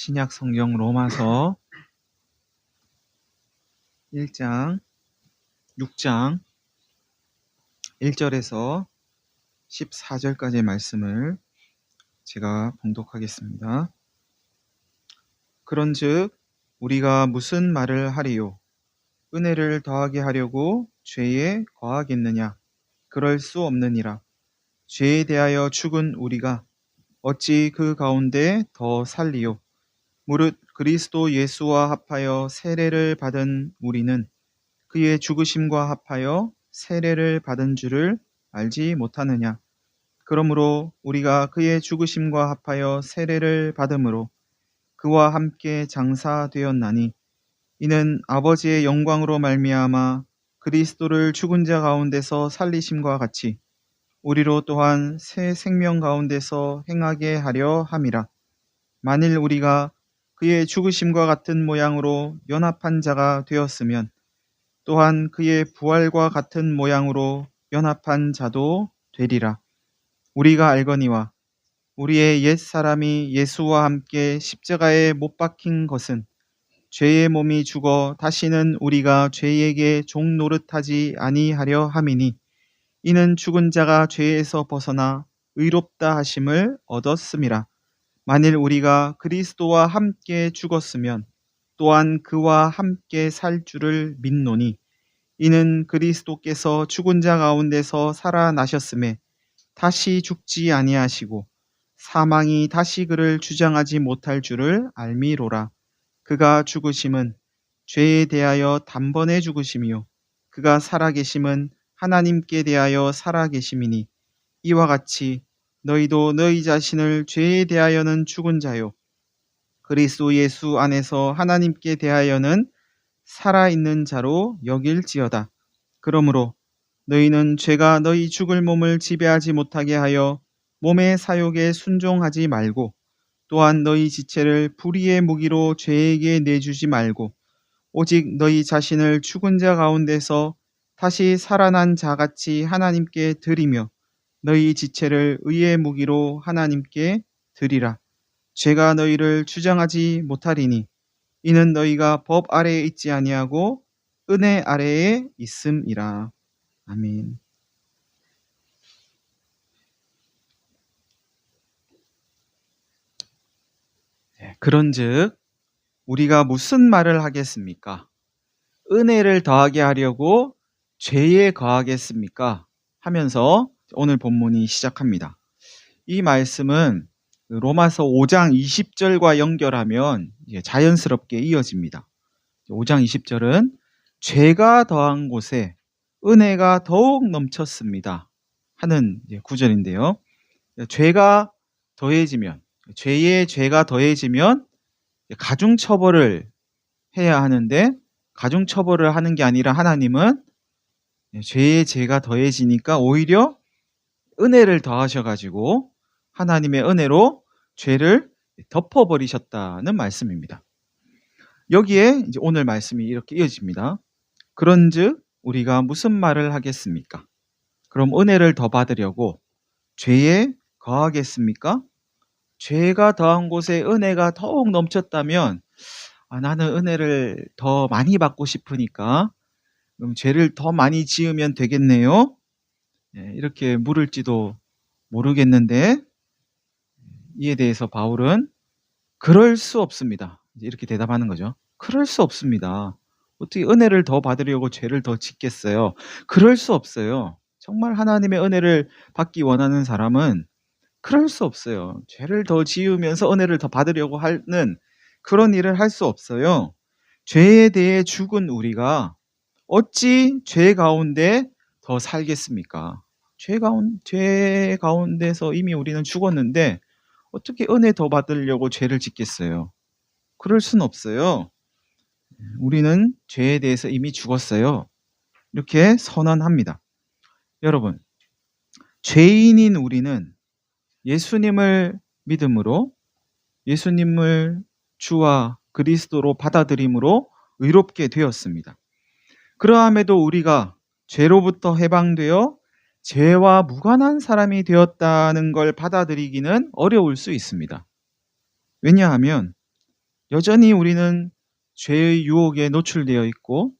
신약 성경 로마서 1장, 6장 1절에서 14절까지의 말씀을 제가 봉독하겠습니다. 그런즉 우리가 무슨 말을 하리요? 은혜를 더하게 하려고 죄에 거하겠느냐? 그럴 수 없느니라. 죄에 대하여 죽은 우리가 어찌 그 가운데 더 살리요? 무릇 그리스도 예수와 합하여 세례를 받은 우리는 그의 죽으심과 합하여 세례를 받은 줄을 알지 못하느냐? 그러므로 우리가 그의 죽으심과 합하여 세례를 받음으로 그와 함께 장사되었나니 이는 아버지의 영광으로 말미암아 그리스도를 죽은 자 가운데서 살리심과 같이 우리로 또한 새 생명 가운데서 행하게 하려 함이라. 만일 우리가 그의 죽으심과 같은 모양으로 연합한 자가 되었으면 또한 그의 부활과 같은 모양으로 연합한 자도 되리라. 우리가 알거니와 우리의 옛 사람이 예수와 함께 십자가에 못 박힌 것은 죄의 몸이 죽어 다시는 우리가 죄에게 종 노릇하지 아니하려 함이니 이는 죽은 자가 죄에서 벗어나 의롭다 하심을 얻었음이라. 만일 우리가 그리스도와 함께 죽었으면 또한 그와 함께 살 줄을 믿노니 이는 그리스도께서 죽은 자 가운데서 살아나셨음에 다시 죽지 아니하시고 사망이 다시 그를 주장하지 못할 줄을 알미로라. 그가 죽으심은 죄에 대하여 단번에 죽으심이요 그가 살아계심은 하나님께 대하여 살아계심이니 이와 같이 너희도 너희 자신을 죄에 대하여는 죽은 자요 그리스도 예수 안에서 하나님께 대하여는 살아있는 자로 여길지어다. 그러므로 너희는 죄가 너희 죽을 몸을 지배하지 못하게 하여 몸의 사욕에 순종하지 말고 또한 너희 지체를 불의의 무기로 죄에게 내주지 말고 오직 너희 자신을 죽은 자 가운데서 다시 살아난 자같이 하나님께 드리며 너희 지체를 의의 무기로 하나님께 드리라. 죄가 너희를 주장하지 못하리니 이는 너희가 법 아래에 있지 아니하고 은혜 아래에 있음이라. 아멘. 그런즉 우리가 무슨 말을 하겠습니까? 은혜를 더하게 하려고 죄에 거하겠습니까? 하면서 오늘 본문이 시작합니다. 이 말씀은 로마서 5장 20절과 연결하면 자연스럽게 이어집니다. 5장 20절은 죄가 더한 곳에 은혜가 더욱 넘쳤습니다 하는 구절인데요. 죄가 더해지면, 죄에 죄가 더해지면 가중처벌을 해야 하는데 가중처벌을 하는 게 아니라 하나님은 죄에 죄가 더해지니까 오히려 은혜를 더하셔가지고 하나님의 은혜로 죄를 덮어버리셨다는 말씀입니다. 여기에 이제 오늘 말씀이 이렇게 이어집니다. 그런즉 우리가 무슨 말을 하겠습니까? 그럼 은혜를 더 받으려고 죄에 거하겠습니까? 죄가 더한 곳에 은혜가 더욱 넘쳤다면 나는 은혜를 더 많이 받고 싶으니까 그럼 죄를 더 많이 지으면 되겠네요. 이렇게 물을지도 모르겠는데 이에 대해서 바울은 그럴 수 없습니다. 이렇게 대답하는 거죠. 그럴 수 없습니다. 어떻게 은혜를 더 받으려고 죄를 더 짓겠어요? 그럴 수 없어요. 정말 하나님의 은혜를 받기 원하는 사람은 그럴 수 없어요. 죄를 더 지으면서 은혜를 더 받으려고 하는 그런 일을 할 수 없어요. 죄에 대해 죽은 우리가 어찌 죄 가운데 더 살겠습니까? 죄 가운데서 이미 우리는 죽었는데 어떻게 은혜 더 받으려고 죄를 짓겠어요? 그럴 수는 없어요. 우리는 죄에 대해서 이미 죽었어요. 이렇게 선언합니다. 여러분, 죄인인 우리는 예수님을 믿음으로 예수님을 주와 그리스도로 받아들임으로 의롭게 되었습니다. 그러함에도 우리가 죄로부터 해방되어 죄와 무관한 사람이 되었다는 걸 받아들이기는 어려울 수 있습니다. 왜냐하면 여전히 우리는 죄의 유혹에 노출되어 있고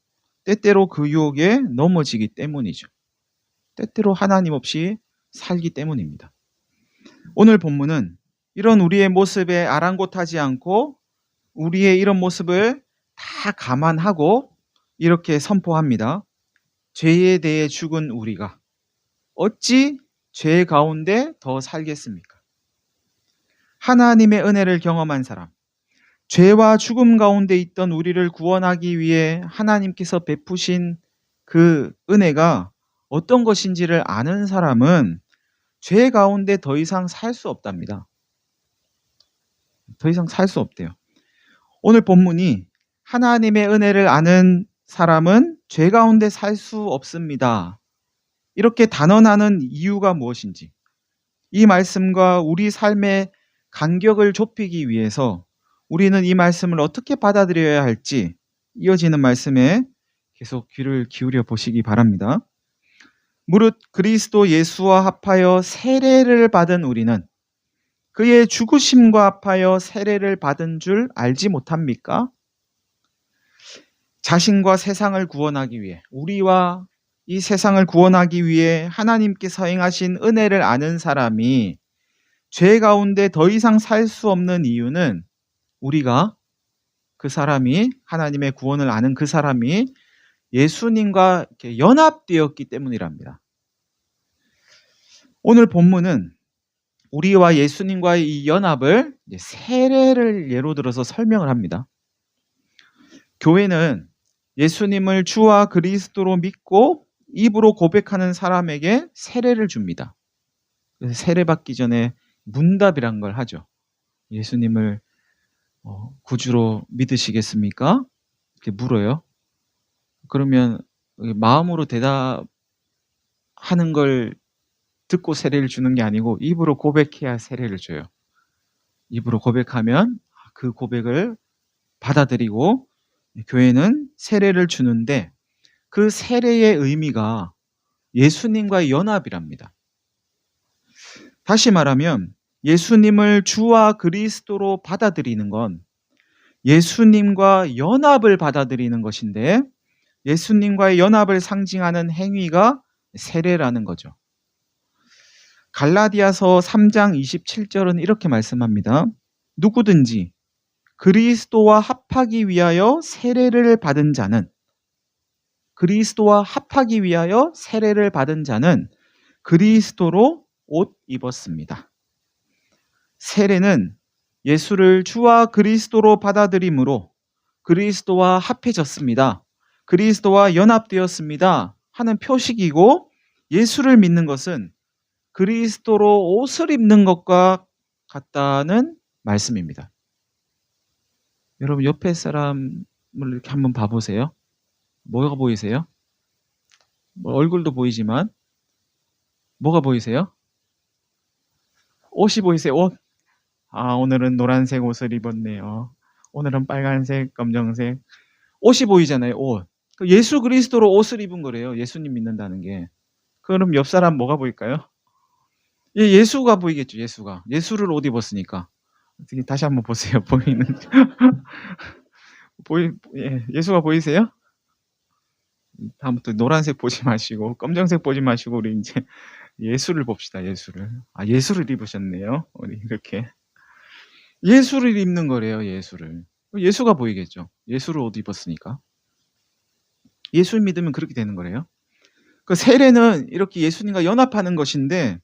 때때로 그 유혹에 넘어지기 때문이죠. 때때로 하나님 없이 살기 때문입니다. 오늘 본문은 이런 우리의 모습에 아랑곳하지 않고 우리의 이런 모습을 다 감안하고 이렇게 선포합니다. 죄에 대해 죽은 우리가 어찌 죄 가운데 더 살겠습니까? 하나님의 은혜를 경험한 사람, 죄와 죽음 가운데 있던 우리를 구원하기 위해 하나님께서 베푸신 그 은혜가 어떤 것인지를 아는 사람은 죄 가운데 더 이상 살 수 없답니다. 더 이상 살 수 없대요. 오늘 본문이 하나님의 은혜를 아는 사람은 죄 가운데 살 수 없습니다. 이렇게 단언하는 이유가 무엇인지, 이 말씀과 우리 삶의 간격을 좁히기 위해서 우리는 이 말씀을 어떻게 받아들여야 할지 이어지는 말씀에 계속 귀를 기울여 보시기 바랍니다. 무릇 그리스도 예수와 합하여 세례를 받은 우리는 그의 죽으심과 합하여 세례를 받은 줄 알지 못합니까? 자신과 세상을 구원하기 위해, 우리와 이 세상을 구원하기 위해 하나님께서 행하신 은혜를 아는 사람이 죄 가운데 더 이상 살 수 없는 이유는 우리가 그 사람이, 하나님의 구원을 아는 그 사람이 예수님과 이렇게 연합되었기 때문이랍니다. 오늘 본문은 우리와 예수님과의 이 연합을 세례를 예로 들어서 설명을 합니다. 교회는 예수님을 주와 그리스도로 믿고 입으로 고백하는 사람에게 세례를 줍니다. 그래서 세례 받기 전에 문답이란 걸 하죠. 예수님을 구주로 믿으시겠습니까? 이렇게 물어요. 그러면 마음으로 대답하는 걸 듣고 세례를 주는 게 아니고 입으로 고백해야 세례를 줘요. 입으로 고백하면 그 고백을 받아들이고 교회는 세례를 주는데, 그 세례의 의미가 예수님과의 연합이랍니다. 다시 말하면 예수님을 주와 그리스도로 받아들이는 건 예수님과 연합을 받아들이는 것인데, 예수님과의 연합을 상징하는 행위가 세례라는 거죠. 갈라디아서 3장 27절은 이렇게 말씀합니다. 누구든지 그리스도와 합하기 위하여 세례를 받은 자는, 그리스도와 합하기 위하여 세례를 받은 자는 그리스도로 옷 입었습니다. 세례는 예수를 주와 그리스도로 받아들임으로 그리스도와 합해졌습니다. 그리스도와 연합되었습니다 하는 표식이고, 예수를 믿는 것은 그리스도로 옷을 입는 것과 같다는 말씀입니다. 여러분 옆에 사람을 이렇게 한번 봐보세요. 뭐가 보이세요? 얼굴도 보이지만 뭐가 보이세요? 옷이 보이세요? 옷. 오늘은 노란색 옷을 입었네요. 오늘은 빨간색, 검정색. 옷이 보이잖아요. 옷. 예수 그리스도로 옷을 입은 거래요. 예수님 믿는다는 게. 그럼 옆 사람 뭐가 보일까요? 예수가 보이겠죠. 예수가. 예수를 옷 입었으니까. 다시 한번 보세요. 보이는. 예수가 보이세요? 다음부터 노란색 보지 마시고 검정색 보지 마시고 우리 이제 예수를 봅시다. 예수를. 예수를 입으셨네요. 우리 이렇게 예수를 입는 거래요. 예수를. 예수가 보이겠죠. 예수를 옷 입었으니까. 예수 믿으면 그렇게 되는 거래요. 그 세례는 이렇게 예수님과 연합하는 것인데,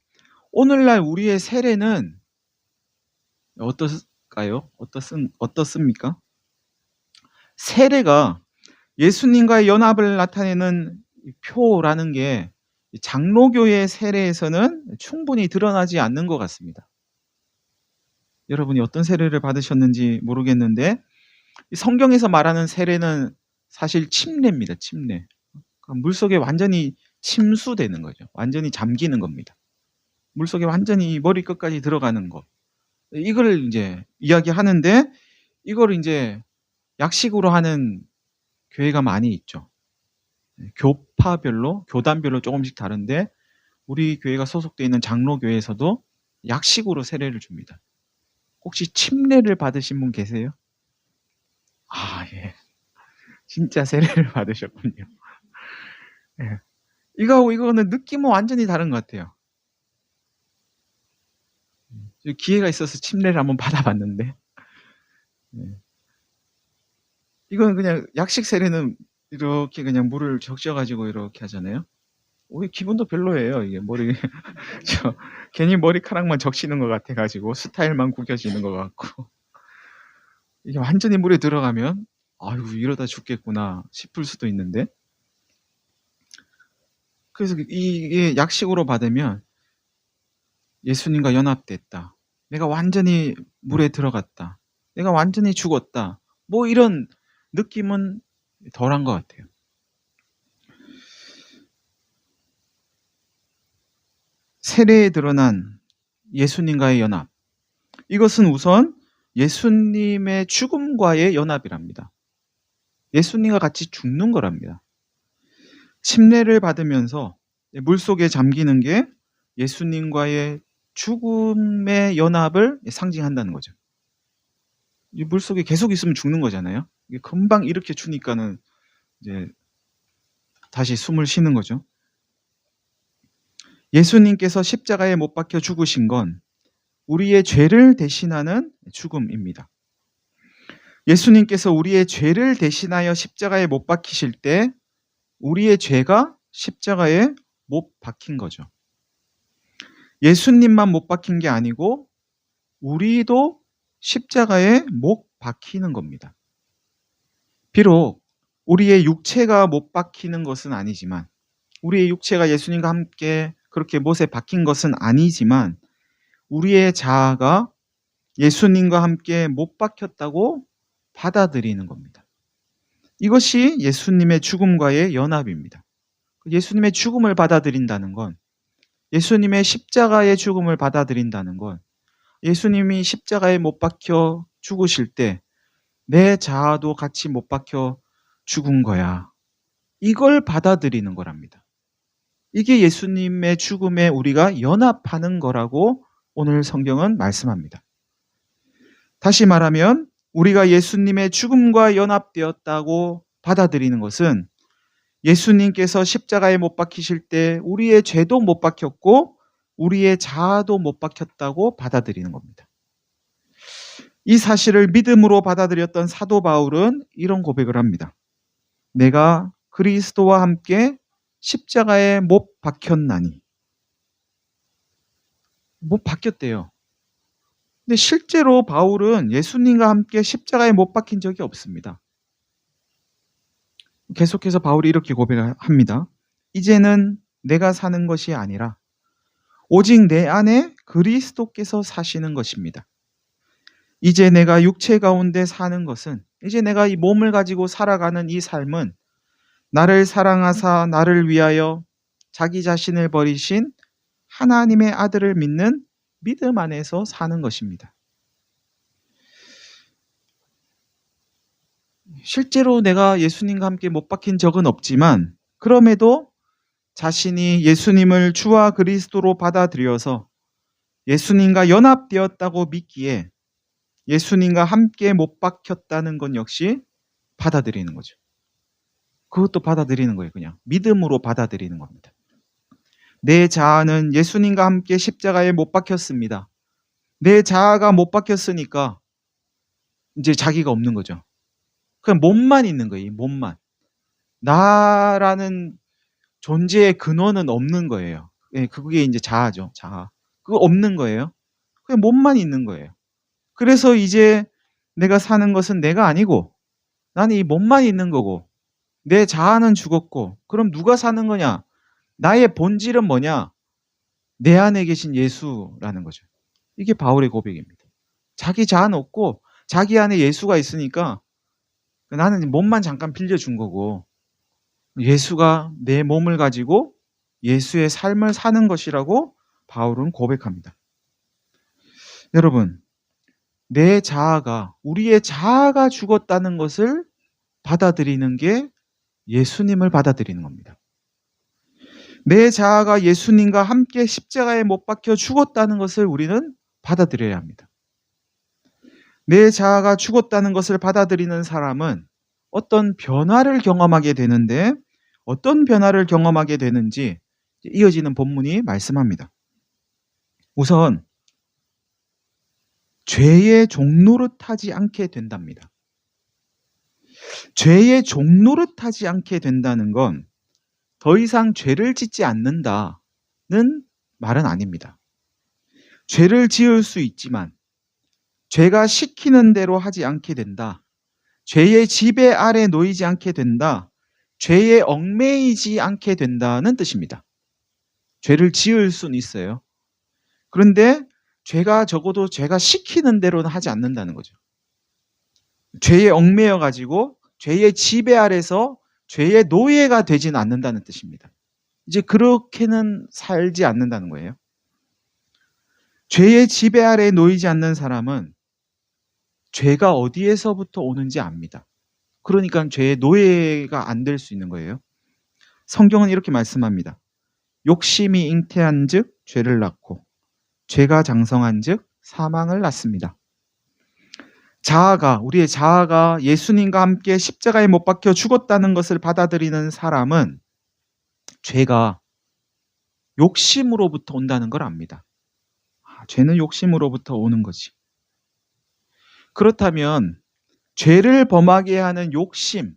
오늘날 우리의 세례는 어떨까요? 어떻습니까? 세례가 예수님과의 연합을 나타내는 표라는 게 장로교의 세례에서는 충분히 드러나지 않는 것 같습니다. 여러분이 어떤 세례를 받으셨는지 모르겠는데, 성경에서 말하는 세례는 사실 침례입니다. 침례. 물속에 완전히 침수되는 거죠. 완전히 잠기는 겁니다. 물속에 완전히 머리 끝까지 들어가는 것. 이걸 이제 이야기하는데, 이걸 이제 약식으로 하는 교회가 많이 있죠. 교파별로, 교단별로 조금씩 다른데, 우리 교회가 소속되어 있는 장로교회에서도 약식으로 세례를 줍니다. 혹시 침례를 받으신 분 계세요? 예. 진짜 세례를 받으셨군요. 예. 이거하고 이거는 느낌은 완전히 다른 것 같아요. 기회가 있어서 침례를 한번 받아봤는데, 예. 이거는 그냥 약식 세례는 이렇게 그냥 물을 적셔가지고 이렇게 하잖아요. 기분도 별로예요. 이게 괜히 머리카락만 적시는 것 같아가지고 스타일만 구겨지는 것 같고. 이게 완전히 물에 들어가면 아유 이러다 죽겠구나 싶을 수도 있는데, 그래서 이게 약식으로 받으면 예수님과 연합됐다, 내가 완전히 물에 들어갔다, 내가 완전히 죽었다, 뭐 이런 느낌은 덜한 것 같아요. 세례에 드러난 예수님과의 연합, 이것은 우선 예수님의 죽음과의 연합이랍니다. 예수님과 같이 죽는 거랍니다. 침례를 받으면서 물속에 잠기는 게 예수님과의 죽음의 연합을 상징한다는 거죠. 이 물속에 계속 있으면 죽는 거잖아요. 금방 이렇게 추니까는 이제 다시 숨을 쉬는 거죠. 예수님께서 십자가에 못 박혀 죽으신 건 우리의 죄를 대신하는 죽음입니다. 예수님께서 우리의 죄를 대신하여 십자가에 못 박히실 때 우리의 죄가 십자가에 못 박힌 거죠. 예수님만 못 박힌 게 아니고 우리도 십자가에 못 박히는 겁니다. 비록 우리의 육체가 못 박히는 것은 아니지만, 우리의 육체가 예수님과 함께 그렇게 못에 박힌 것은 아니지만, 우리의 자아가 예수님과 함께 못 박혔다고 받아들이는 겁니다. 이것이 예수님의 죽음과의 연합입니다. 예수님의 죽음을 받아들인다는 건, 예수님의 십자가의 죽음을 받아들인다는 건, 예수님이 십자가에 못 박혀 죽으실 때 내 자아도 같이 못 박혀 죽은 거야, 이걸 받아들이는 거랍니다. 이게 예수님의 죽음에 우리가 연합하는 거라고 오늘 성경은 말씀합니다. 다시 말하면 우리가 예수님의 죽음과 연합되었다고 받아들이는 것은 예수님께서 십자가에 못 박히실 때 우리의 죄도 못 박혔고 우리의 자아도 못 박혔다고 받아들이는 겁니다. 이 사실을 믿음으로 받아들였던 사도 바울은 이런 고백을 합니다. 내가 그리스도와 함께 십자가에 못 박혔나니. 못 박혔대요. 근데 실제로 바울은 예수님과 함께 십자가에 못 박힌 적이 없습니다. 계속해서 바울이 이렇게 고백합니다. 이제는 내가 사는 것이 아니라 오직 내 안에 그리스도께서 사시는 것입니다. 이제 내가 육체 가운데 사는 것은, 이제 내가 이 몸을 가지고 살아가는 이 삶은 나를 사랑하사 나를 위하여 자기 자신을 버리신 하나님의 아들을 믿는 믿음 안에서 사는 것입니다. 실제로 내가 예수님과 함께 못 박힌 적은 없지만, 그럼에도 자신이 예수님을 주와 그리스도로 받아들여서 예수님과 연합되었다고 믿기에 예수님과 함께 못 박혔다는 건 역시 받아들이는 거죠. 그것도 받아들이는 거예요. 그냥 믿음으로 받아들이는 겁니다. 내 자아는 예수님과 함께 십자가에 못 박혔습니다. 내 자아가 못 박혔으니까 이제 자기가 없는 거죠. 그냥 몸만 있는 거예요. 몸만. 나라는 존재의 근원은 없는 거예요. 그게 이제 자아죠. 자아. 그거 없는 거예요. 그냥 몸만 있는 거예요. 그래서 이제 내가 사는 것은 내가 아니고 나는 이 몸만 있는 거고 내 자아는 죽었고, 그럼 누가 사는 거냐? 나의 본질은 뭐냐? 내 안에 계신 예수라는 거죠. 이게 바울의 고백입니다. 자기 자아는 없고 자기 안에 예수가 있으니까 나는 몸만 잠깐 빌려준 거고 예수가 내 몸을 가지고 예수의 삶을 사는 것이라고 바울은 고백합니다. 여러분, 내 자아가, 우리의 자아가 죽었다는 것을 받아들이는 게 예수님을 받아들이는 겁니다. 내 자아가 예수님과 함께 십자가에 못 박혀 죽었다는 것을 우리는 받아들여야 합니다. 내 자아가 죽었다는 것을 받아들이는 사람은 어떤 변화를 경험하게 되는데, 어떤 변화를 경험하게 되는지 이어지는 본문이 말씀합니다. 우선 죄의 종노릇하지 않게 된답니다. 죄의 종노릇하지 않게 된다는 건 더 이상 죄를 짓지 않는다는 말은 아닙니다. 죄를 지을 수 있지만 죄가 시키는 대로 하지 않게 된다. 죄의 지배 아래 놓이지 않게 된다. 죄에 얽매이지 않게 된다는 뜻입니다. 죄를 지을 수는 있어요. 그런데 적어도 죄가 시키는 대로는 하지 않는다는 거죠. 죄에 얽매여 가지고 죄의 지배 아래서 죄의 노예가 되지는 않는다는 뜻입니다. 이제 그렇게는 살지 않는다는 거예요. 죄의 지배 아래 놓이지 않는 사람은 죄가 어디에서부터 오는지 압니다. 그러니까 죄의 노예가 안 될 수 있는 거예요. 성경은 이렇게 말씀합니다. 욕심이 잉태한 즉 죄를 낳고 죄가 장성한 즉 사망을 낳습니다. 우리의 자아가 예수님과 함께 십자가에 못 박혀 죽었다는 것을 받아들이는 사람은 죄가 욕심으로부터 온다는 걸 압니다. 죄는 욕심으로부터 오는 거지. 그렇다면 죄를 범하게 하는 욕심,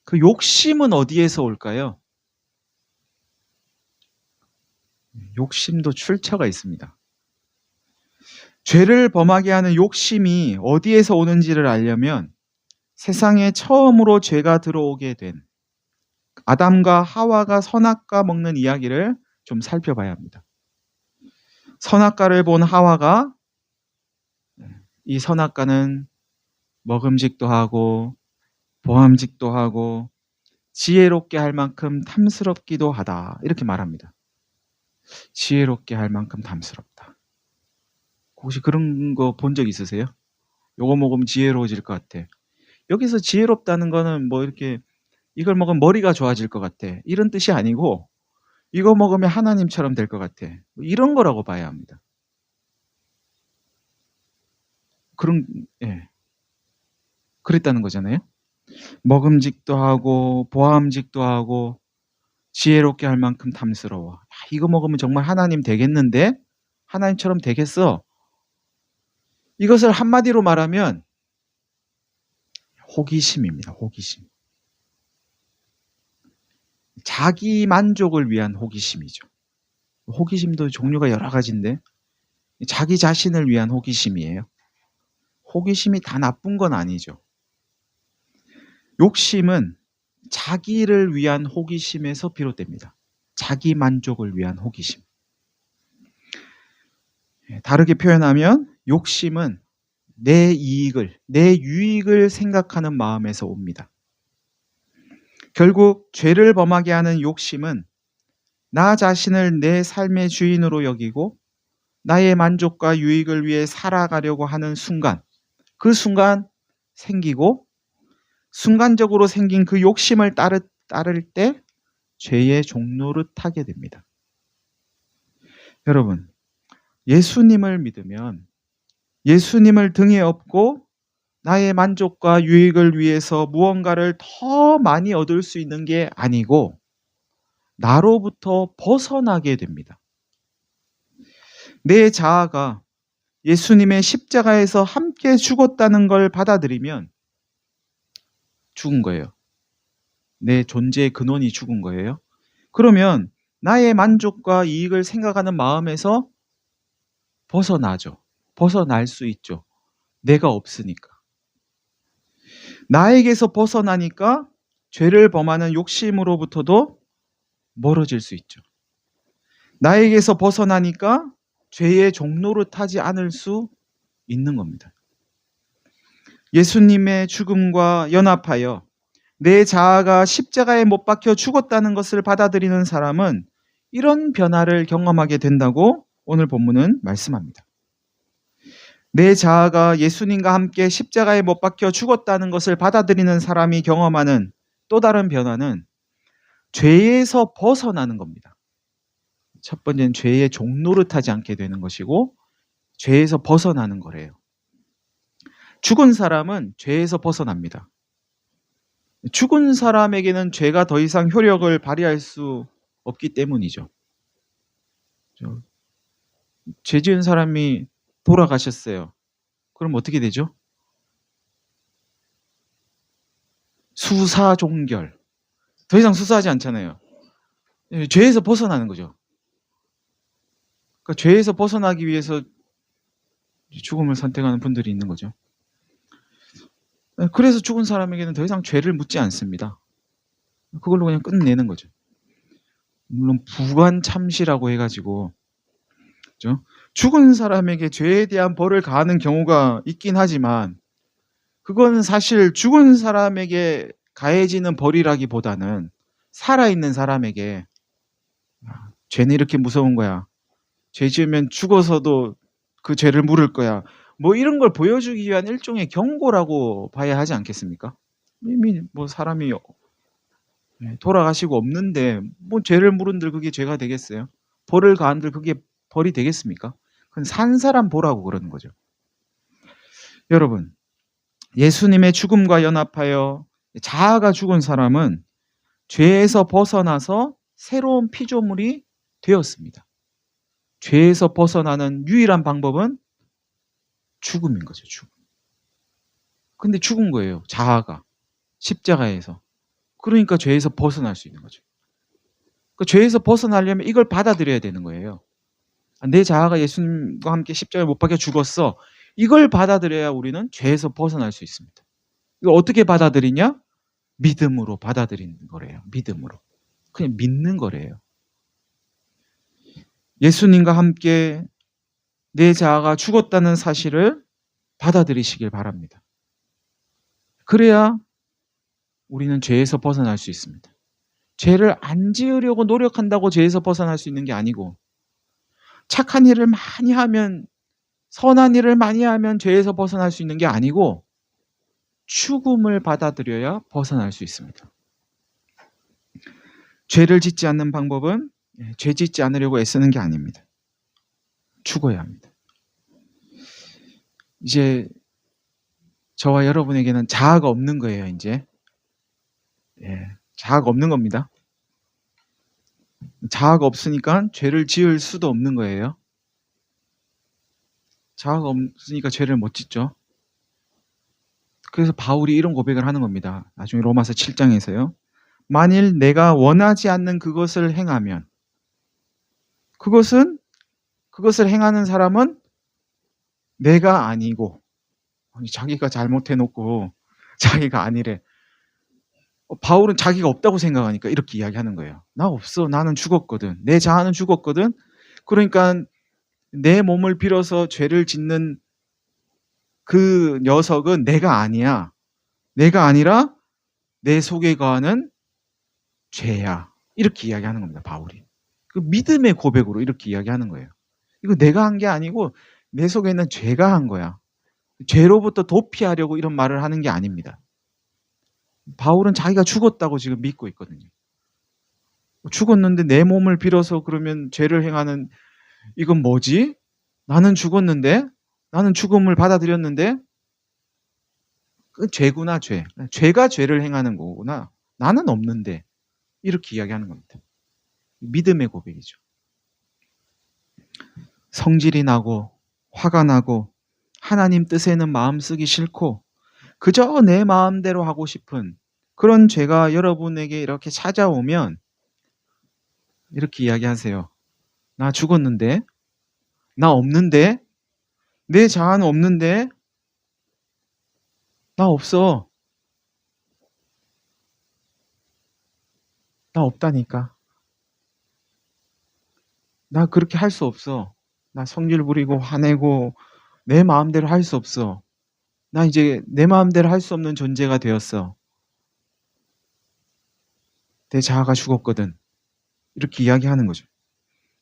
그 욕심은 어디에서 올까요? 욕심도 출처가 있습니다. 죄를 범하게 하는 욕심이 어디에서 오는지를 알려면 세상에 처음으로 죄가 들어오게 된 아담과 하와가 선악과 먹는 이야기를 좀 살펴봐야 합니다. 선악과를 본 하와가 이 선악과는 먹음직도 하고 보암직도 하고 지혜롭게 할 만큼 탐스럽기도 하다. 이렇게 말합니다. 지혜롭게 할 만큼 탐스럽다. 혹시 그런 거 본 적 있으세요? 요거 먹으면 지혜로워질 것 같아. 여기서 지혜롭다는 거는 뭐 이렇게 이걸 먹으면 머리가 좋아질 것 같아. 이런 뜻이 아니고 이거 먹으면 하나님처럼 될 것 같아. 이런 거라고 봐야 합니다. 예. 그랬다는 거잖아요. 먹음직도 하고 보암직도 하고 지혜롭게 할 만큼 탐스러워. 이거 먹으면 정말 하나님 되겠는데? 하나님처럼 되겠어? 이것을 한마디로 말하면 호기심입니다. 호기심. 자기 만족을 위한 호기심이죠. 호기심도 종류가 여러 가지인데 자기 자신을 위한 호기심이에요. 호기심이 다 나쁜 건 아니죠. 욕심은 자기를 위한 호기심에서 비롯됩니다. 자기 만족을 위한 호기심. 다르게 표현하면 욕심은 내 유익을 생각하는 마음에서 옵니다. 결국 죄를 범하게 하는 욕심은 나 자신을 내 삶의 주인으로 여기고 나의 만족과 유익을 위해 살아가려고 하는 순간, 그 순간 생기고 순간적으로 생긴 그 욕심을 따를 때 죄의 종노릇하게 됩니다. 여러분, 예수님을 믿으면 예수님을 등에 업고 나의 만족과 유익을 위해서 무언가를 더 많이 얻을 수 있는 게 아니고 나로부터 벗어나게 됩니다. 내 자아가 예수님의 십자가에서 함께 죽었다는 걸 받아들이면 죽은 거예요. 내 존재의 근원이 죽은 거예요. 그러면 나의 만족과 이익을 생각하는 마음에서 벗어나죠. 벗어날 수 있죠. 내가 없으니까. 나에게서 벗어나니까 죄를 범하는 욕심으로부터도 멀어질 수 있죠. 나에게서 벗어나니까 죄의 종노릇하지 않을 수 있는 겁니다. 예수님의 죽음과 연합하여 내 자아가 십자가에 못 박혀 죽었다는 것을 받아들이는 사람은 이런 변화를 경험하게 된다고 오늘 본문은 말씀합니다. 내 자아가 예수님과 함께 십자가에 못 박혀 죽었다는 것을 받아들이는 사람이 경험하는 또 다른 변화는 죄에서 벗어나는 겁니다. 첫 번째는 죄의 종노릇하지 않게 되는 것이고 죄에서 벗어나는 거래요. 죽은 사람은 죄에서 벗어납니다. 죽은 사람에게는 죄가 더 이상 효력을 발휘할 수 없기 때문이죠. 죄 지은 사람이 돌아가셨어요. 그럼 어떻게 되죠? 수사 종결. 더 이상 수사하지 않잖아요. 죄에서 벗어나는 거죠. 그러니까 죄에서 벗어나기 위해서 죽음을 선택하는 분들이 있는 거죠. 그래서 죽은 사람에게는 더 이상 죄를 묻지 않습니다. 그걸로 그냥 끝내는 거죠. 물론 부관참시라고 해가지고 그렇죠? 죽은 사람에게 죄에 대한 벌을 가하는 경우가 있긴 하지만 그건 사실 죽은 사람에게 가해지는 벌이라기보다는 살아있는 사람에게 죄는 이렇게 무서운 거야. 죄 지으면 죽어서도 그 죄를 물을 거야. 뭐 이런 걸 보여주기 위한 일종의 경고라고 봐야 하지 않겠습니까? 이미 뭐 사람이 돌아가시고 없는데 뭐 죄를 물은들 그게 죄가 되겠어요? 벌을 가한들 그게 벌이 되겠습니까? 그건 산 사람 보라고 그러는 거죠. 여러분, 예수님의 죽음과 연합하여 자아가 죽은 사람은 죄에서 벗어나서 새로운 피조물이 되었습니다. 죄에서 벗어나는 유일한 방법은 죽음인 거죠. 죽음. 근데 죽은 거예요. 자아가. 십자가에서. 그러니까 죄에서 벗어날 수 있는 거죠. 그 죄에서 벗어나려면 이걸 받아들여야 되는 거예요. 내 자아가 예수님과 함께 십자가에 못 박혀 죽었어. 이걸 받아들여야 우리는 죄에서 벗어날 수 있습니다. 이걸 어떻게 받아들이냐? 믿음으로 받아들이는 거래요. 믿음으로. 그냥 믿는 거래요. 예수님과 함께 내 자아가 죽었다는 사실을 받아들이시길 바랍니다. 그래야 우리는 죄에서 벗어날 수 있습니다. 죄를 안 지으려고 노력한다고 죄에서 벗어날 수 있는 게 아니고 착한 일을 많이 하면 선한 일을 많이 하면 죄에서 벗어날 수 있는 게 아니고 죽음을 받아들여야 벗어날 수 있습니다. 죄를 짓지 않는 방법은 죄 짓지 않으려고 애쓰는 게 아닙니다. 죽어야 합니다. 이제 저와 여러분에게는 자아가 없는 거예요. 이제 자아가 없는 겁니다. 자아가 없으니까 죄를 지을 수도 없는 거예요. 자아가 없으니까 죄를 못 짓죠. 그래서 바울이 이런 고백을 하는 겁니다. 나중에 로마서 7장에서요. 만일 내가 원하지 않는 그것을 행하면 그것을 행하는 사람은 내가 아니고 자기가 잘못해놓고 자기가 아니래. 바울은 자기가 없다고 생각하니까 이렇게 이야기하는 거예요. 나 없어. 나는 죽었거든. 내 자아는 죽었거든. 그러니까 내 몸을 빌어서 죄를 짓는 그 녀석은 내가 아니야. 내가 아니라 내 속에 거하는 죄야. 이렇게 이야기하는 겁니다. 바울이. 그 믿음의 고백으로 이렇게 이야기하는 거예요. 이거 내가 한 게 아니고 내 속에 있는 죄가 한 거야. 죄로부터 도피하려고 이런 말을 하는 게 아닙니다. 바울은 자기가 죽었다고 지금 믿고 있거든요. 죽었는데 내 몸을 빌어서 그러면 죄를 행하는 이건 뭐지? 나는 죽었는데? 나는 죽음을 받아들였는데? 그 죄구나, 죄. 죄가 죄를 행하는 거구나. 나는 없는데. 이렇게 이야기하는 겁니다. 믿음의 고백이죠. 성질이 나고 화가 나고 하나님 뜻에는 마음 쓰기 싫고 그저 내 마음대로 하고 싶은 그런 죄가 여러분에게 이렇게 찾아오면 이렇게 이야기하세요. 나 죽었는데? 나 없는데? 내 자아는 없는데? 나 없어. 나 없다니까. 나 그렇게 할 수 없어. 나 성질 부리고 화내고 내 마음대로 할 수 없어. 나 이제 내 마음대로 할 수 없는 존재가 되었어. 내 자아가 죽었거든. 이렇게 이야기하는 거죠.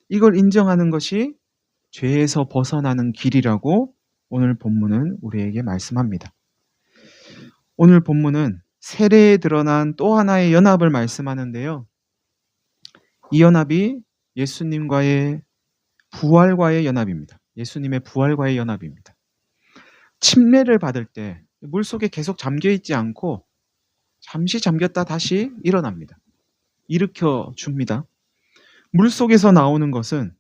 이걸 인정하는 것이 죄에서 벗어나는 길이라고 오늘 본문은 우리에게 말씀합니다. 오늘 본문은 세례에 드러난 또 하나의 연합을 말씀하는데요. 이 연합이 예수님과의 부활과의 연합입니다. 예수님의 부활과의 연합입니다. 침례를 받을 때 물속에 계속 잠겨 있지 않고 잠시 잠겼다 다시 일어납니다. 일으켜 줍니다. 물속에서 나오는 것은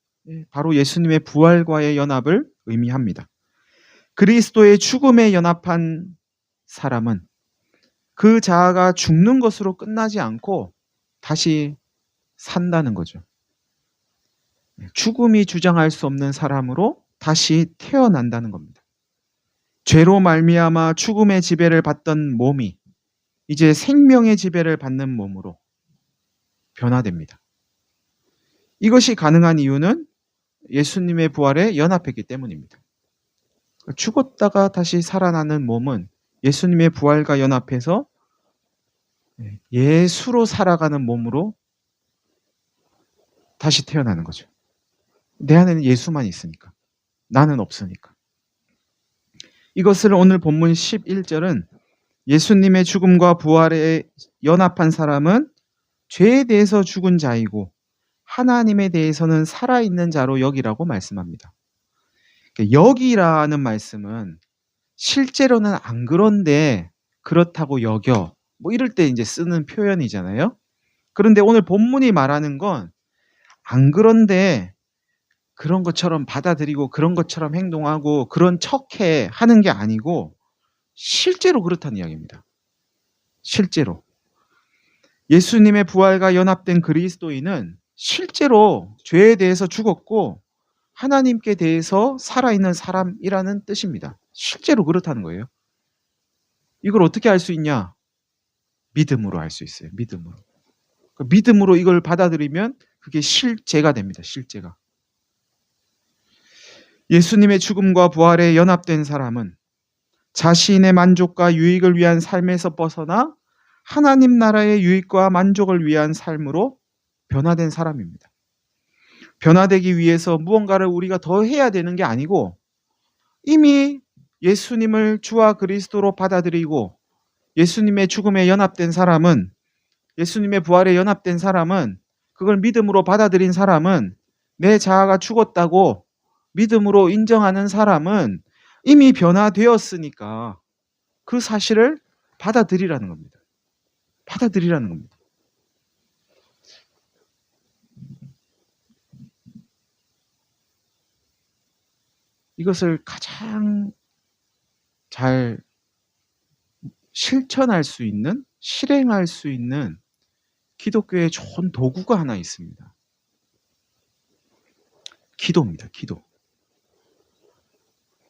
바로 예수님의 부활과의 연합을 의미합니다. 그리스도의 죽음에 연합한 사람은 그 자아가 죽는 것으로 끝나지 않고 다시 산다는 거죠. 죽음이 주장할 수 없는 사람으로 다시 태어난다는 겁니다. 죄로 말미암아 죽음의 지배를 받던 몸이 이제 생명의 지배를 받는 몸으로 변화됩니다. 이것이 가능한 이유는 예수님의 부활에 연합했기 때문입니다. 죽었다가 다시 살아나는 몸은 예수님의 부활과 연합해서 예수로 살아가는 몸으로 다시 태어나는 거죠. 내 안에는 예수만 있으니까. 나는 없으니까. 이것을 오늘 본문 11절은 예수님의 죽음과 부활에 연합한 사람은 죄에 대해서 죽은 자이고 하나님에 대해서는 살아있는 자로 여기라고 말씀합니다. 여기라는 말씀은 실제로는 안 그런데 그렇다고 여겨 뭐 이럴 때 이제 쓰는 표현이잖아요. 그런데 오늘 본문이 말하는 건 안 그런데 그런 것처럼 받아들이고 그런 것처럼 행동하고 그런 척해 하는 게 아니고 실제로 그렇다는 이야기입니다. 실제로. 예수님의 부활과 연합된 그리스도인은 실제로 죄에 대해서 죽었고 하나님께 대해서 살아있는 사람이라는 뜻입니다. 실제로 그렇다는 거예요. 이걸 어떻게 알 수 있냐? 믿음으로 알 수 있어요. 믿음으로. 믿음으로 이걸 받아들이면 그게 실제가 됩니다. 실제가. 예수님의 죽음과 부활에 연합된 사람은 자신의 만족과 유익을 위한 삶에서 벗어나 하나님 나라의 유익과 만족을 위한 삶으로 변화된 사람입니다. 변화되기 위해서 무언가를 우리가 더 해야 되는 게 아니고 이미 예수님을 주와 그리스도로 받아들이고 예수님의 죽음에 연합된 사람은 예수님의 부활에 연합된 사람은 그걸 믿음으로 받아들인 사람은 내 자아가 죽었다고 믿음으로 인정하는 사람은 이미 변화되었으니까 그 사실을 받아들이라는 겁니다. 받아들이라는 겁니다. 이것을 가장 잘 실천할 수 있는, 실행할 수 있는 기독교의 좋은 도구가 하나 있습니다. 기도입니다. 기도.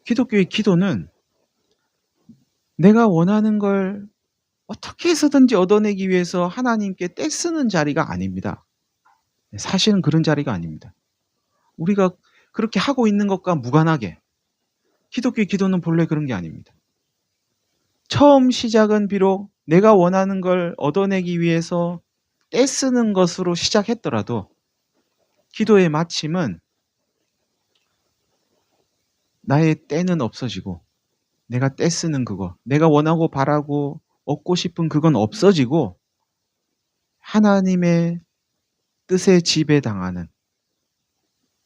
기독교의 기도는 내가 원하는 걸 어떻게 해서든지 얻어내기 위해서 하나님께 떼쓰는 자리가 아닙니다. 사실은 그런 자리가 아닙니다. 우리가 그렇게 하고 있는 것과 무관하게 기독교의 기도는 본래 그런 게 아닙니다. 처음 시작은 비록 내가 원하는 걸 얻어내기 위해서 떼쓰는 것으로 시작했더라도 기도의 마침은 나의 때는 없어지고 내가 떼쓰는 그거, 내가 원하고 바라고 얻고 싶은 그건 없어지고 하나님의 뜻에 지배당하는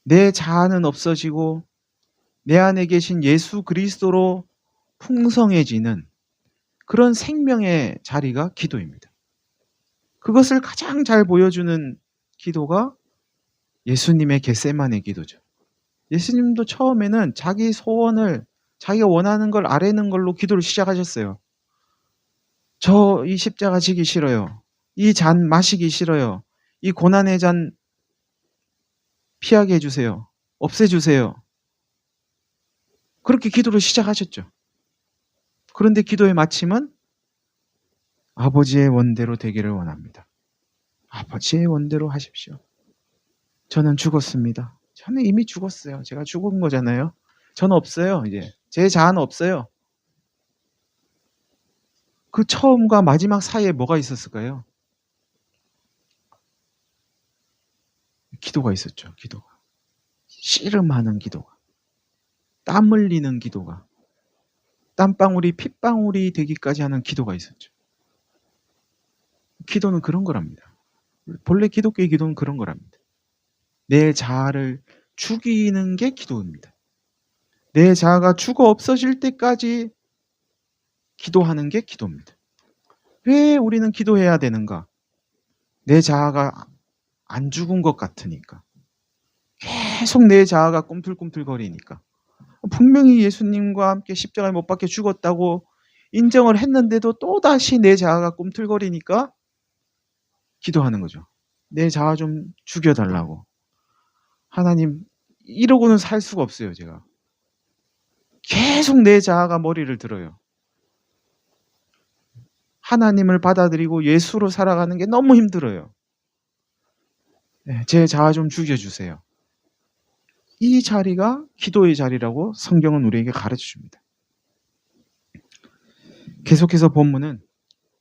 내 자아는 없어지고 내 안에 계신 예수 그리스도로 풍성해지는 그런 생명의 자리가 기도입니다. 그것을 가장 잘 보여주는 기도가 예수님의 겟세마네 기도죠. 예수님도 처음에는 자기 소원을 자기가 원하는 걸 아뢰는 걸로 기도를 시작하셨어요. 저 이 십자가 지기 싫어요. 이 잔 마시기 싫어요. 이 고난의 잔 피하게 해주세요. 없애주세요. 그렇게 기도를 시작하셨죠. 그런데 기도의 마침은 아버지의 원대로 되기를 원합니다. 아버지의 원대로 하십시오. 저는 죽었습니다. 저는 이미 죽었어요. 제가 죽은 거잖아요. 저는 없어요. 이제 제 자아는 없어요. 그 처음과 마지막 사이에 뭐가 있었을까요? 기도가 있었죠. 기도가. 씨름하는 기도가. 땀 흘리는 기도가. 땀방울이 핏방울이 되기까지 하는 기도가 있었죠. 기도는 그런 거랍니다. 본래 기독교의 기도는 그런 거랍니다. 내 자아를 죽이는 게 기도입니다. 내 자아가 죽어 없어질 때까지 기도하는 게 기도입니다. 왜 우리는 기도해야 되는가? 내 자아가 안 죽은 것 같으니까. 계속 내 자아가 꿈틀꿈틀거리니까. 분명히 예수님과 함께 십자가에 못 박혀 죽었다고 인정을 했는데도 또다시 내 자아가 꿈틀거리니까 기도하는 거죠. 내 자아 좀 죽여달라고. 하나님, 이러고는 살 수가 없어요, 제가. 계속 내 자아가 머리를 들어요. 하나님을 받아들이고 예수로 살아가는 게 너무 힘들어요. 제 자아 좀 죽여주세요. 이 자리가 기도의 자리라고 성경은 우리에게 가르쳐 줍니다. 계속해서 본문은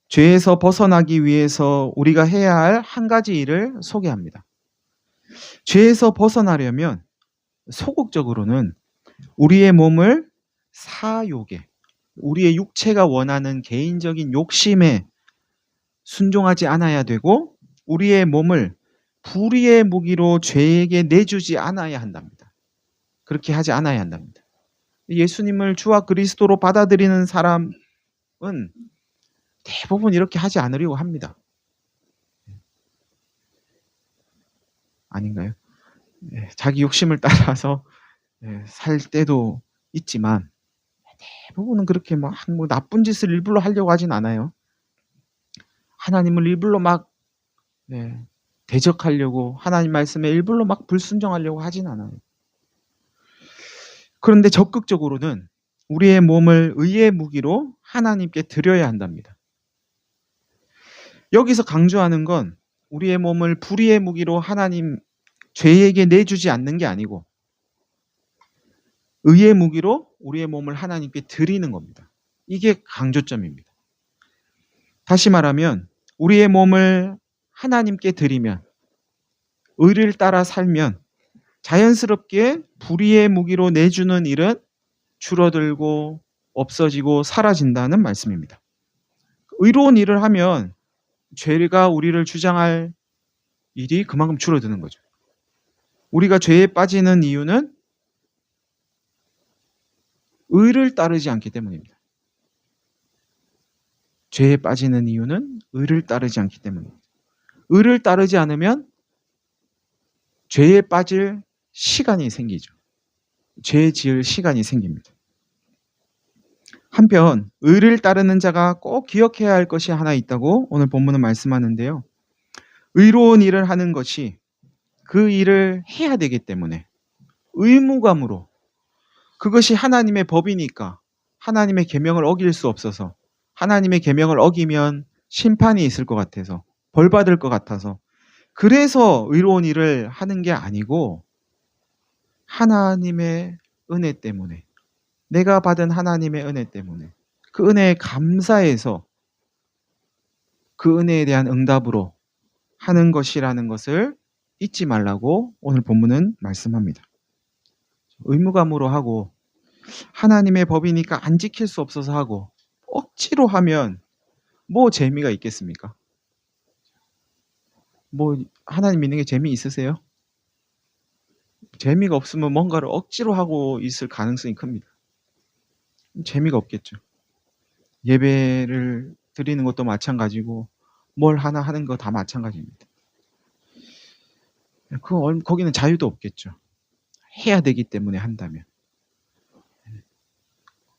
죄에서 벗어나기 위해서 우리가 해야 할 한 가지 일을 소개합니다. 죄에서 벗어나려면 소극적으로는 우리의 몸을 사욕에, 우리의 육체가 원하는 개인적인 욕심에 순종하지 않아야 되고, 우리의 몸을 불의의 무기로 죄에게 내주지 않아야 한답니다. 그렇게 하지 않아야 한답니다. 예수님을 주와 그리스도로 받아들이는 사람은 대부분 이렇게 하지 않으려고 합니다. 아닌가요? 자기 욕심을 따라서 살 때도 있지만 대부분은 그렇게 뭐 나쁜 짓을 일부러 하려고 하진 않아요. 하나님을 일부러 막 대적하려고, 하나님 말씀에 일부러 막 불순종하려고 하진 않아요. 그런데 적극적으로는 우리의 몸을 의의 무기로 하나님께 드려야 한답니다. 여기서 강조하는 건 우리의 몸을 불의의 무기로 하나님 죄에게 내주지 않는 게 아니고 의의 무기로 우리의 몸을 하나님께 드리는 겁니다. 이게 강조점입니다. 다시 말하면 우리의 몸을 하나님께 드리면, 의를 따라 살면 자연스럽게 불의의 무기로 내주는 일은 줄어들고 없어지고 사라진다는 말씀입니다. 의로운 일을 하면 죄가 우리를 주장할 일이 그만큼 줄어드는 거죠. 우리가 죄에 빠지는 이유는 의를 따르지 않기 때문입니다. 죄에 빠지는 이유는 의를 따르지 않기 때문입니다. 의를 따르지 않으면 죄에 빠질 시간이 생기죠. 죄 지을 시간이 생깁니다. 한편 의를 따르는 자가 꼭 기억해야 할 것이 하나 있다고 오늘 본문은 말씀하는데요. 의로운 일을 하는 것이 그 일을 해야 되기 때문에 의무감으로, 그것이 하나님의 법이니까 하나님의 계명을 어길 수 없어서, 하나님의 계명을 어기면 심판이 있을 것 같아서, 벌 받을 것 같아서, 그래서 의로운 일을 하는 게 아니고 하나님의 은혜 때문에, 내가 받은 하나님의 은혜 때문에, 그 은혜에 감사해서 그 은혜에 대한 응답으로 하는 것이라는 것을 잊지 말라고 오늘 본문은 말씀합니다. 의무감으로 하고, 하나님의 법이니까 안 지킬 수 없어서 하고, 억지로 하면 뭐 재미가 있겠습니까? 뭐 하나님 믿는 게 재미있으세요? 재미가 없으면 뭔가를 억지로 하고 있을 가능성이 큽니다. 재미가 없겠죠. 예배를 드리는 것도 마찬가지고 뭘 하나 하는 거 다 마찬가지입니다. 거기는 자유도 없겠죠. 해야 되기 때문에 한다면.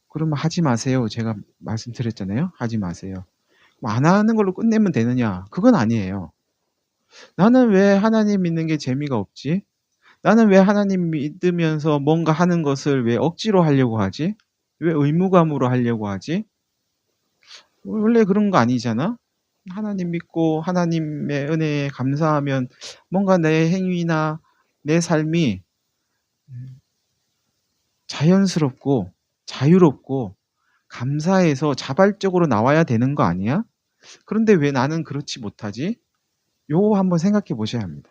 그러면 하지 마세요. 제가 말씀드렸잖아요. 하지 마세요. 안 하는 걸로 끝내면 되느냐? 그건 아니에요. 나는 왜 하나님 믿는 게 재미가 없지? 나는 왜 하나님 믿으면서 뭔가 하는 것을 왜 억지로 하려고 하지? 왜 의무감으로 하려고 하지? 원래 그런 거 아니잖아? 하나님 믿고 하나님의 은혜에 감사하면 뭔가 내 행위나 내 삶이 자연스럽고 자유롭고 감사해서 자발적으로 나와야 되는 거 아니야? 그런데 왜 나는 그렇지 못하지? 요거 한번 생각해 보셔야 합니다.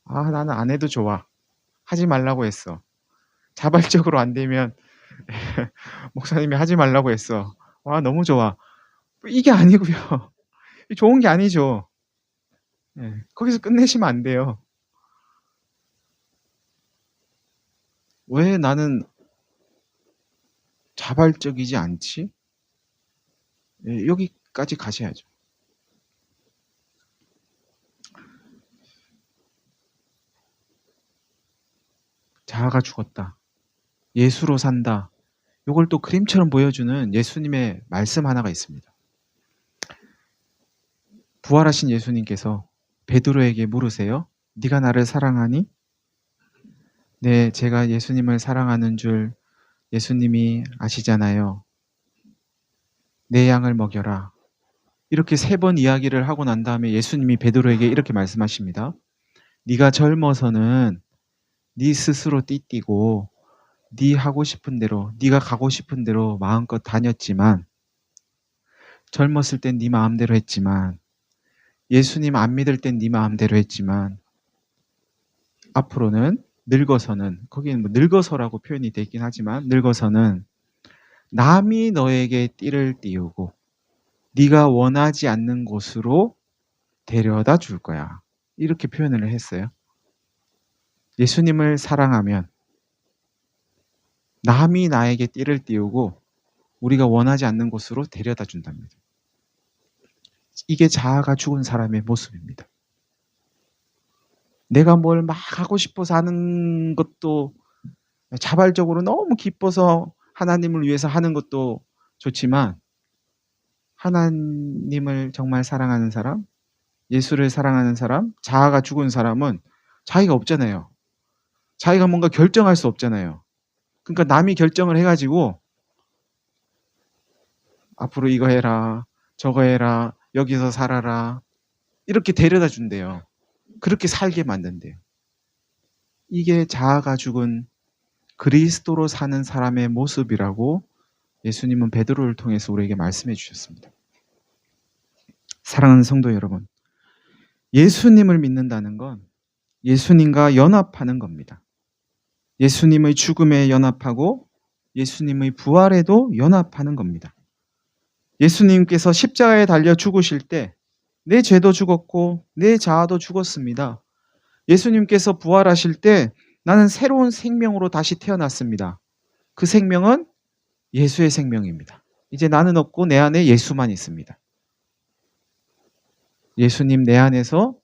아, 나는 안 해도 좋아. 하지 말라고 했어. 자발적으로 안 되면 목사님이 하지 말라고 했어. 와, 너무 좋아. 이게 아니고요. 좋은 게 아니죠. 거기서 끝내시면 안 돼요. 왜 나는 자발적이지 않지? 예, 여기까지 가셔야죠. 자아가 죽었다. 예수로 산다. 이걸 또 그림처럼 보여주는 예수님의 말씀 하나가 있습니다. 부활하신 예수님께서 베드로에게 물으세요. 네가 나를 사랑하니? 네, 제가 예수님을 사랑하는 줄 예수님이 아시잖아요. 내 양을 먹여라. 이렇게 3번 이야기를 하고 난 다음에 예수님이 베드로에게 이렇게 말씀하십니다. 네가 젊어서는 네 스스로 띠띠고 네 하고 싶은 대로, 네가 가고 싶은 대로 마음껏 다녔지만, 젊었을 땐 네 마음대로 했지만, 예수님 안 믿을 땐 네 마음대로 했지만, 앞으로는 늙어서는, 거기는 뭐 늙어서라고 표현이 되긴 하지만, 늙어서는 남이 너에게 띠를 띠우고 네가 원하지 않는 곳으로 데려다 줄 거야. 이렇게 표현을 했어요. 예수님을 사랑하면 남이 나에게 띠를 띠우고 우리가 원하지 않는 곳으로 데려다 준답니다. 이게 자아가 죽은 사람의 모습입니다. 내가 뭘 막 하고 싶어서 하는 것도, 자발적으로 너무 기뻐서 하나님을 위해서 하는 것도 좋지만, 하나님을 정말 사랑하는 사람, 예수를 사랑하는 사람, 자아가 죽은 사람은 자기가 없잖아요. 자기가 뭔가 결정할 수 없잖아요. 그러니까 남이 결정을 해가지고 앞으로 이거 해라, 저거 해라, 여기서 살아라, 이렇게 데려다 준대요. 그렇게 살게 만든대요. 이게 자아가 죽은 그리스도로 사는 사람의 모습이라고 예수님은 베드로를 통해서 우리에게 말씀해 주셨습니다. 사랑하는 성도 여러분, 예수님을 믿는다는 건 예수님과 연합하는 겁니다. 예수님의 죽음에 연합하고 예수님의 부활에도 연합하는 겁니다. 예수님께서 십자가에 달려 죽으실 때 내 죄도 죽었고 내 자아도 죽었습니다. 예수님께서 부활하실 때 나는 새로운 생명으로 다시 태어났습니다. 그 생명은 예수의 생명입니다. 이제 나는 없고 내 안에 예수만 있습니다. 예수님 내 안에서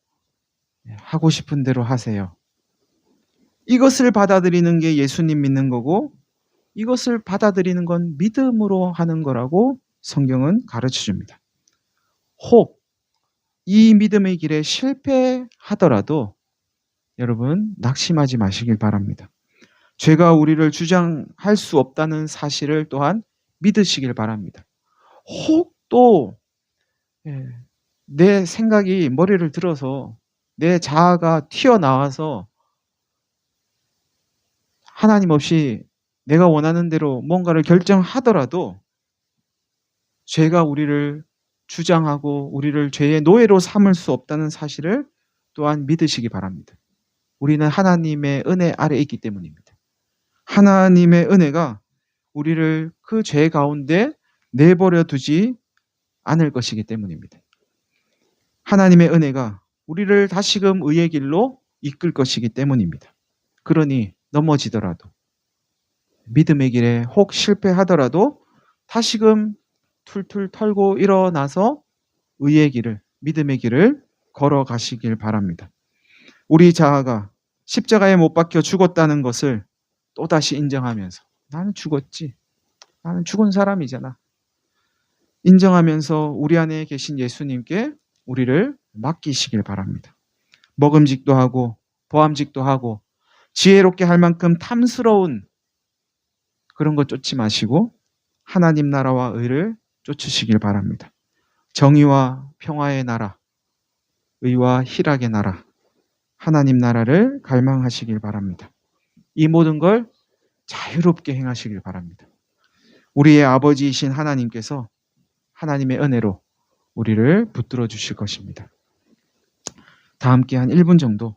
하고 싶은 대로 하세요. 이것을 받아들이는 게 예수님 믿는 거고, 이것을 받아들이는 건 믿음으로 하는 거라고 성경은 가르쳐 줍니다. 혹 이 믿음의 길에 실패하더라도 여러분 낙심하지 마시길 바랍니다. 죄가 우리를 주장할 수 없다는 사실을 또한 믿으시길 바랍니다. 혹 또 내 생각이 머리를 들어서 내 자아가 튀어나와서 하나님 없이 내가 원하는 대로 뭔가를 결정하더라도 죄가 우리를 주장하고 우리를 죄의 노예로 삼을 수 없다는 사실을 또한 믿으시기 바랍니다. 우리는 하나님의 은혜 아래에 있기 때문입니다. 하나님의 은혜가 우리를 그 죄 가운데 내버려 두지 않을 것이기 때문입니다. 하나님의 은혜가 우리를 다시금 의의 길로 이끌 것이기 때문입니다. 그러니 넘어지더라도, 믿음의 길에 혹 실패하더라도 다시금 툴툴 털고 일어나서 의의 길을, 믿음의 길을 걸어가시길 바랍니다. 우리 자아가 십자가에 못 박혀 죽었다는 것을 또다시 인정하면서, 나는 죽었지, 나는 죽은 사람이잖아, 인정하면서 우리 안에 계신 예수님께 우리를 맡기시길 바랍니다. 먹음직도 하고 보암직도 하고 지혜롭게 할 만큼 탐스러운 그런 것 쫓지 마시고 하나님 나라와 의를 쫓으시길 바랍니다. 정의와 평화의 나라, 의와 희락의 나라, 하나님 나라를 갈망하시길 바랍니다. 이 모든 걸 자유롭게 행하시길 바랍니다. 우리의 아버지이신 하나님께서 하나님의 은혜로 우리를 붙들어 주실 것입니다. 다 함께 한 1분 정도